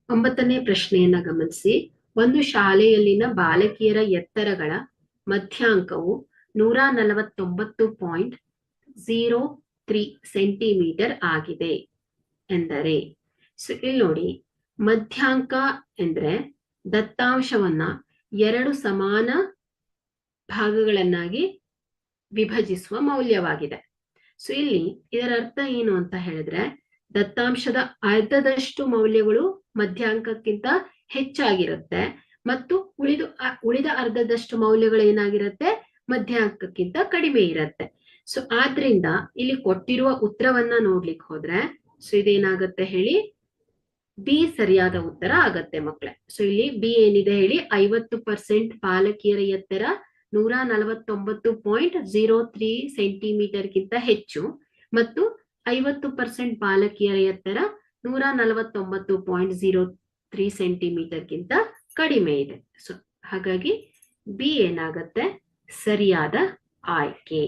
ಒಂಬತ್ತನೇ ಪ್ರಶ್ನೆಯನ್ನ ಗಮನಿಸಿ. ಒಂದು ಶಾಲೆಯಲ್ಲಿನ ಬಾಲಕಿಯರ ಎತ್ತರಗಳ ಮಧ್ಯಾಂಕವು 149.03 ಸೆಂಟಿಮೀಟರ್ ಆಗಿದೆ ಎಂದರೆ, ಇಲ್ಲಿ ನೋಡಿ, ಮಧ್ಯಾಂಕ ಎಂದ್ರೆ ದತ್ತಾಂಶವನ್ನ ಎರಡು ಸಮಾನ ಭಾಗಗಳನ್ನಾಗಿ ವಿಭಜಿಸುವ ಮೌಲ್ಯವಾಗಿದೆ. ಸೊ ಇಲ್ಲಿ ಇದರ ಅರ್ಥ ಏನು ಅಂತ ಹೇಳಿದ್ರೆ, ದತ್ತಾಂಶದ ಅರ್ಧದಷ್ಟು ಮೌಲ್ಯಗಳು ಮಧ್ಯಾಂಕಕ್ಕಿಂತ ಹೆಚ್ಚಾಗಿರುತ್ತೆ ಮತ್ತು ಉಳಿದ ಅರ್ಧದಷ್ಟು ಮೌಲ್ಯಗಳು ಏನಾಗಿರುತ್ತೆ, ಮಧ್ಯಾಂಕಕ್ಕಿಂತ ಕಡಿಮೆ ಇರುತ್ತೆ. ಸೊ ಆದ್ರಿಂದ ಇಲ್ಲಿ ಕೊಟ್ಟಿರುವ ಉತ್ತರವನ್ನ ನೋಡ್ಲಿಕ್ಕೆ ಹೋದ್ರೆ, ಸೊ ಇದೇನಾಗತ್ತೆ ಹೇಳಿ, ಬಿ ಸರಿಯಾದ ಉತ್ತರ ಆಗತ್ತೆ ಮಕ್ಕಳೇ. ಸೊ ಇಲ್ಲಿ ಬಿ ಏನಿದೆ ಹೇಳಿ, 50% ಬಾಲಕಿಯರ ಎತ್ತರ 149.03 ಸೆಂಟಿಮೀಟರ್ಗಿಂತ ಹೆಚ್ಚು ಮತ್ತು 50% ಬಾಲಕಿಯರ ಎತ್ತರ 149.03 ಸೆಂಟಿಮೀಟರ್ಗಿಂತ ಕಡಿಮೆ ಇದೆ. ಸೊ ಹಾಗಾಗಿ ಬಿ ಏನಾಗತ್ತೆ, ಸರಿಯಾದ ಆಯ್ಕೆ.